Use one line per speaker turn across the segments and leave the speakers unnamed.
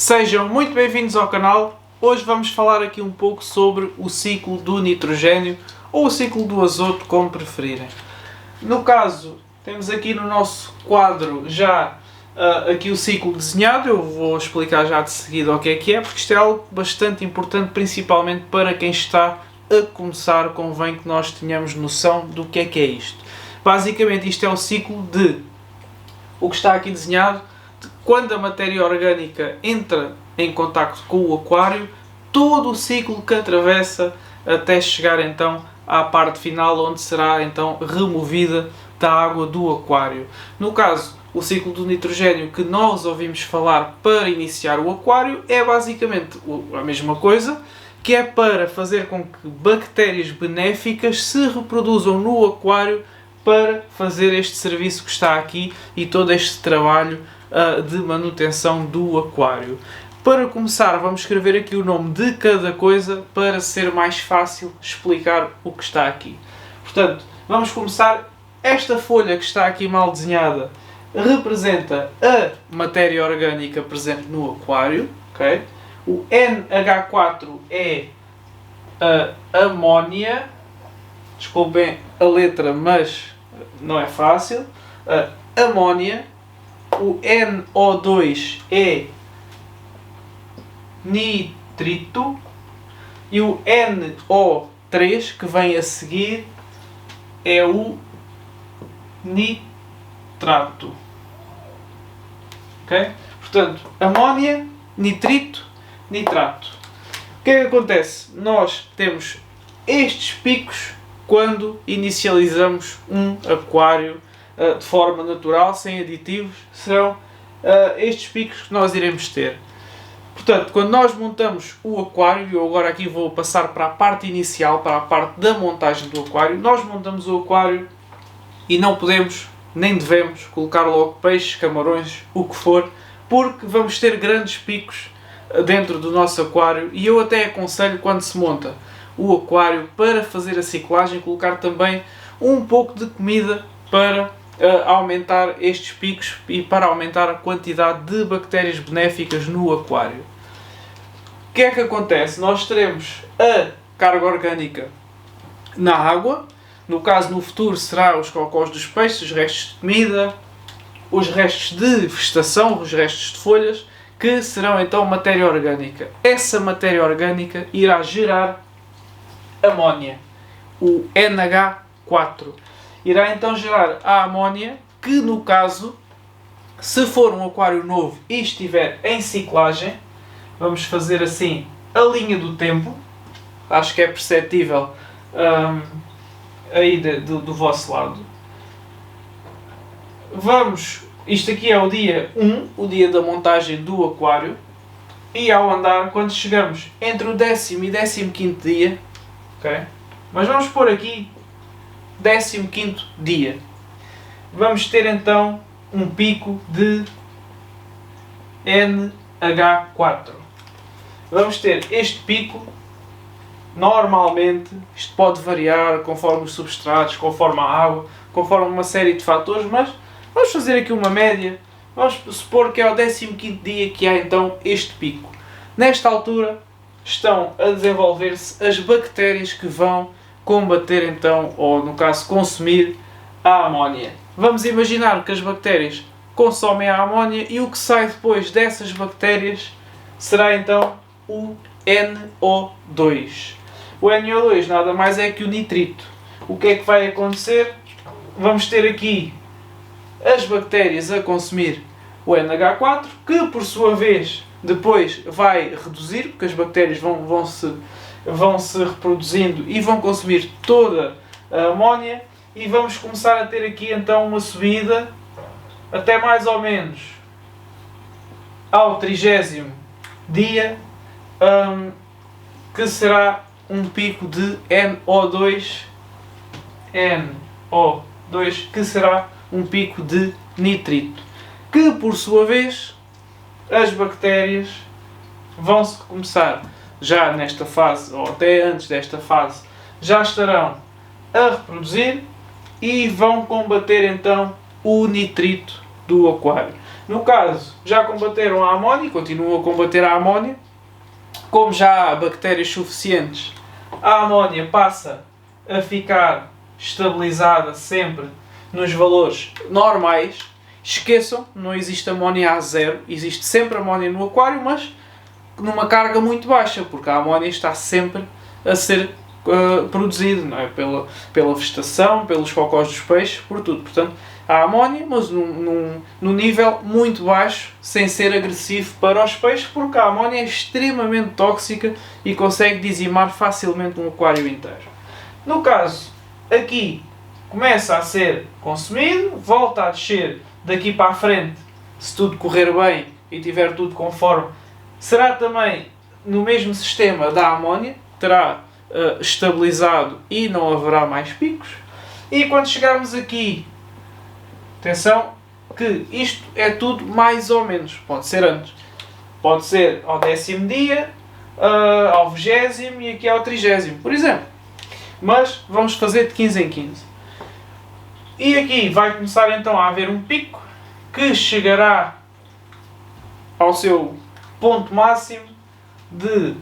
Sejam muito bem-vindos ao canal. Hoje vamos falar aqui um pouco sobre o ciclo do nitrogênio ou o ciclo do azoto, como preferirem. No caso, temos aqui no nosso quadro já aqui o ciclo desenhado. Eu vou explicar já de seguida o que é, porque isto é algo bastante importante, principalmente para quem está a começar. Convém que nós tenhamos noção do que é isto. Basicamente, isto é o ciclo de o que está aqui desenhado. Quando a matéria orgânica entra em contacto com o aquário, todo o ciclo que atravessa até chegar então à parte final, onde será então removida da água do aquário. No caso, o ciclo do nitrogênio que nós ouvimos falar para iniciar o aquário é basicamente a mesma coisa, que é para fazer com que bactérias benéficas se reproduzam no aquário para fazer este serviço que está aqui e todo este trabalho de manutenção do aquário. Para começar, vamos escrever aqui o nome de cada coisa para ser mais fácil explicar o que está aqui. Portanto, vamos começar. Esta folha que está aqui mal desenhada representa a matéria orgânica presente no aquário. Okay? O NH4 é a amónia. Desculpem a letra, mas não é fácil. A amónia. O NO2 é nitrito e o NO3 que vem a seguir é o nitrato. Ok? Portanto, amónia, nitrito, nitrato. O que é que acontece? Nós temos estes picos quando inicializamos um aquário de forma natural, sem aditivos. Serão estes picos que nós iremos ter. Portanto, quando nós montamos o aquário, eu agora aqui vou passar para a parte inicial, para a parte da montagem do aquário. Nós montamos o aquário e não podemos, nem devemos, colocar logo peixes, camarões, o que for, porque vamos ter grandes picos dentro do nosso aquário. E eu até aconselho, quando se monta o aquário, para fazer a ciclagem, colocar também um pouco de comida para aumentar estes picos e para aumentar a quantidade de bactérias benéficas no aquário. O que é que acontece? Nós teremos a carga orgânica na água. No caso, no futuro, será os cocós dos peixes, os restos de comida, os restos de vegetação, os restos de folhas, que serão então matéria orgânica. Essa matéria orgânica irá gerar amónia, o NH4. Irá então gerar a amónia, que no caso, se for um aquário novo e estiver em ciclagem, vamos fazer assim a linha do tempo. Acho que é perceptível aí do vosso lado. Isto aqui é o dia 1, o dia da montagem do aquário, e ao andar, quando chegamos entre o 10º e 15º dia, okay? Mas vamos pôr aqui 15º dia. Vamos ter então um pico de NH4. Vamos ter este pico. Normalmente, isto pode variar conforme os substratos, conforme a água, conforme uma série de fatores, mas vamos fazer aqui uma média. Vamos supor que é ao 15º dia que há então este pico. Nesta altura estão a desenvolver-se as bactérias que vão combater então, ou no caso consumir, a amónia. Vamos imaginar que as bactérias consomem a amónia e o que sai depois dessas bactérias será então o NO2. O NO2 nada mais é que o nitrito. O que é que vai acontecer? Vamos ter aqui as bactérias a consumir o NH4, que por sua vez depois vai reduzir, porque as bactérias vão se reproduzindo e vão consumir toda a amónia, e vamos começar a ter aqui então uma subida até mais ou menos ao 30º dia, que será um pico de NO2, que será um pico de nitrito, que por sua vez as bactérias vão se começar já nesta fase, ou até antes desta fase, já estarão a reproduzir e vão combater então o nitrito do aquário. No caso, já combateram a amónia, continuam a combater a amónia. Como já há bactérias suficientes, a amónia passa a ficar estabilizada sempre nos valores normais. Esqueçam, não existe amónia a zero, existe sempre amónia no aquário, mas numa carga muito baixa, porque a amónia está sempre a ser produzida, não é? Pela vegetação, pelos cocós dos peixes, por tudo. Portanto, há amónia, mas num nível muito baixo, sem ser agressivo para os peixes, porque a amónia é extremamente tóxica e consegue dizimar facilmente um aquário inteiro. No caso, aqui começa a ser consumido, volta a descer daqui para a frente, se tudo correr bem e tiver tudo conforme, será também no mesmo sistema da amónia, terá estabilizado e não haverá mais picos. E quando chegarmos aqui, atenção que isto é tudo mais ou menos, pode ser antes, pode ser ao 10º dia, ao 20º e aqui ao 30º, por exemplo. Mas vamos fazer de 15 em 15. E aqui vai começar então a haver um pico que chegará ao seu ponto máximo de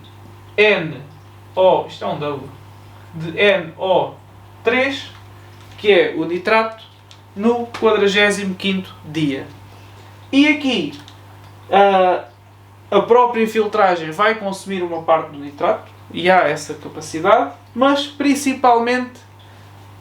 isto é um W, de NO3, que é o nitrato, no 45º dia. E aqui a própria filtragem vai consumir uma parte do nitrato, e há essa capacidade, mas principalmente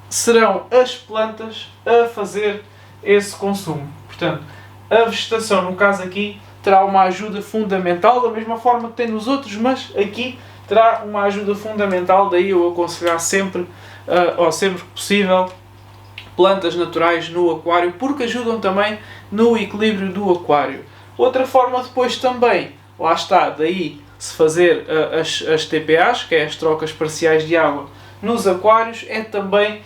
serão as plantas a fazer esse consumo. Portanto, a vegetação, no caso aqui, terá uma ajuda fundamental, da mesma forma que tem nos outros, mas aqui terá uma ajuda fundamental, daí eu aconselhar sempre, ou sempre que possível, plantas naturais no aquário, porque ajudam também no equilíbrio do aquário. Outra forma depois também, lá está, daí se fazer as TPAs, que é as trocas parciais de água, nos aquários, é também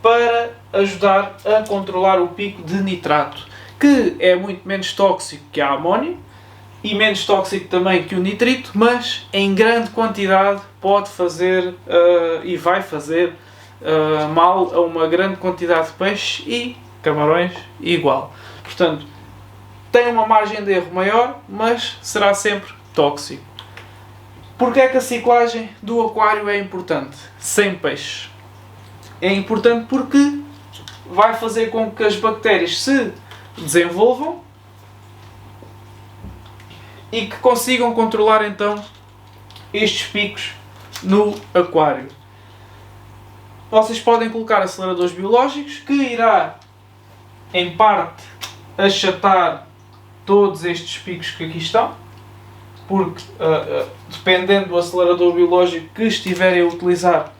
para ajudar a controlar o pico de nitrato, que é muito menos tóxico que a amónia e menos tóxico também que o nitrito, mas em grande quantidade pode fazer e vai fazer mal a uma grande quantidade de peixes e camarões igual. Portanto, tem uma margem de erro maior, mas será sempre tóxico. Porquê é que a ciclagem do aquário é importante? Sem peixes. É importante porque vai fazer com que as bactérias se desenvolvam e que consigam controlar então estes picos no aquário. Vocês podem colocar aceleradores biológicos que irá em parte achatar todos estes picos que aqui estão, porque dependendo do acelerador biológico que estiverem a utilizar,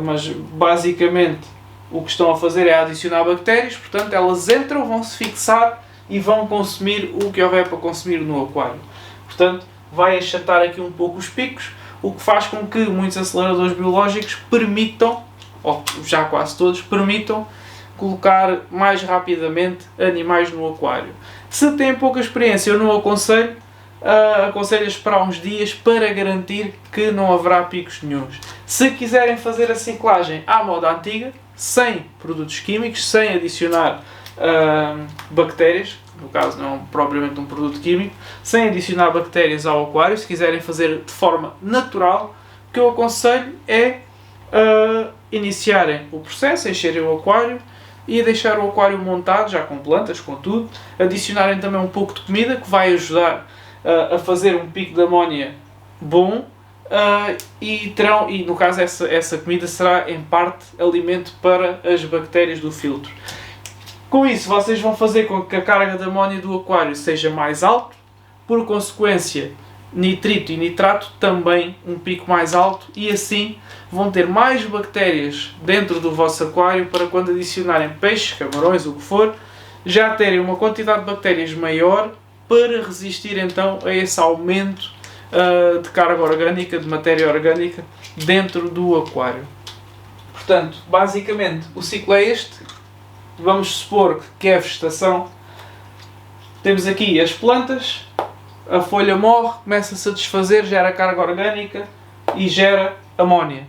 mas basicamente o que estão a fazer é adicionar bactérias, portanto elas entram, vão se fixar e vão consumir o que houver para consumir no aquário. Portanto, vai achatar aqui um pouco os picos, o que faz com que muitos aceleradores biológicos permitam, ou já quase todos, permitam colocar mais rapidamente animais no aquário. Se têm pouca experiência, eu não aconselho, aconselho a esperar uns dias para garantir que não haverá picos nenhuns. Se quiserem fazer a ciclagem à moda antiga, sem produtos químicos, sem adicionar bactérias, no caso não é propriamente um produto químico, sem adicionar bactérias ao aquário, se quiserem fazer de forma natural, o que eu aconselho é iniciarem o processo, encherem o aquário e deixar o aquário montado, já com plantas, com tudo, adicionarem também um pouco de comida que vai ajudar a fazer um pico de amónia bom, e no caso essa comida será em parte alimento para as bactérias do filtro. Com isso vocês vão fazer com que a carga de amónia do aquário seja mais alta, por consequência nitrito e nitrato também um pico mais alto, e assim vão ter mais bactérias dentro do vosso aquário para quando adicionarem peixes, camarões, o que for, já terem uma quantidade de bactérias maior para resistir então a esse aumento de carga orgânica, de matéria orgânica dentro do aquário. Portanto, basicamente o ciclo é este. Vamos supor que é a vegetação. Temos aqui as plantas, a folha morre, começa-se a desfazer, gera carga orgânica e gera amónia.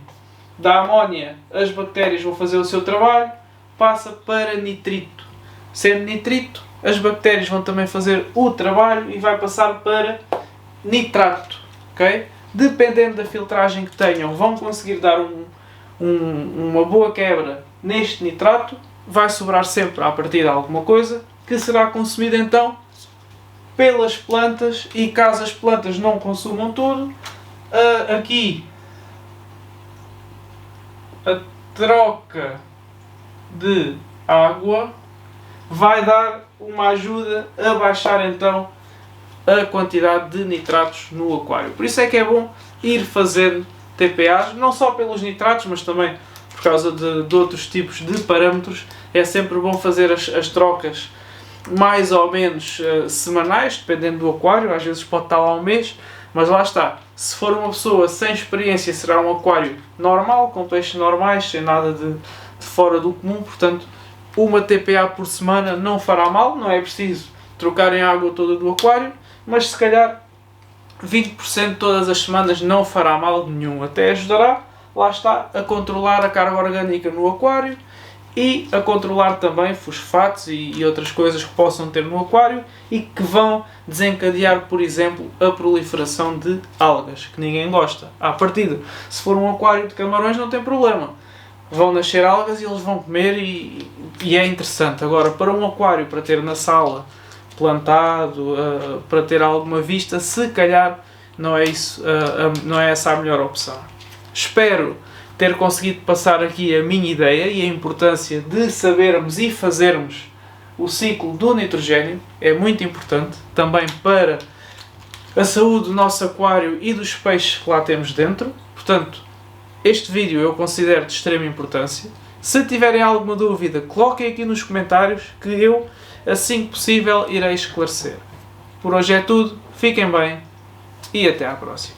Da amónia as bactérias vão fazer o seu trabalho, passa para nitrito. Sendo nitrito, as bactérias vão também fazer o trabalho e vai passar para nitrato, ok? Dependendo da filtragem que tenham, vão conseguir dar uma boa quebra neste nitrato, vai sobrar sempre a partir de alguma coisa que será consumida então pelas plantas, e caso as plantas não consumam tudo, aqui a troca de água vai dar uma ajuda a baixar então a quantidade de nitratos no aquário. Por isso é que é bom ir fazendo TPAs, não só pelos nitratos, mas também por causa de outros tipos de parâmetros. É sempre bom fazer as trocas mais ou menos semanais, dependendo do aquário. Às vezes pode estar lá um mês, mas lá está. Se for uma pessoa sem experiência, será um aquário normal, com peixes normais, sem nada de fora do comum. Portanto, uma TPA por semana não fará mal, não é preciso trocarem a água toda do aquário, mas se calhar 20% todas as semanas não fará mal nenhum. Até ajudará, lá está, a controlar a carga orgânica no aquário e a controlar também fosfatos e outras coisas que possam ter no aquário e que vão desencadear, por exemplo, a proliferação de algas, que ninguém gosta. À partida, se for um aquário de camarões não tem problema. Vão nascer algas e eles vão comer e é interessante. Agora, para um aquário, para ter na sala plantado, para ter alguma vista, se calhar não é essa a melhor opção. Espero ter conseguido passar aqui a minha ideia e a importância de sabermos e fazermos o ciclo do nitrogênio. É muito importante também para a saúde do nosso aquário e dos peixes que lá temos dentro. Portanto, este vídeo eu considero de extrema importância. Se tiverem alguma dúvida, coloquem aqui nos comentários que eu, assim que possível, irei esclarecer. Por hoje é tudo, fiquem bem e até à próxima.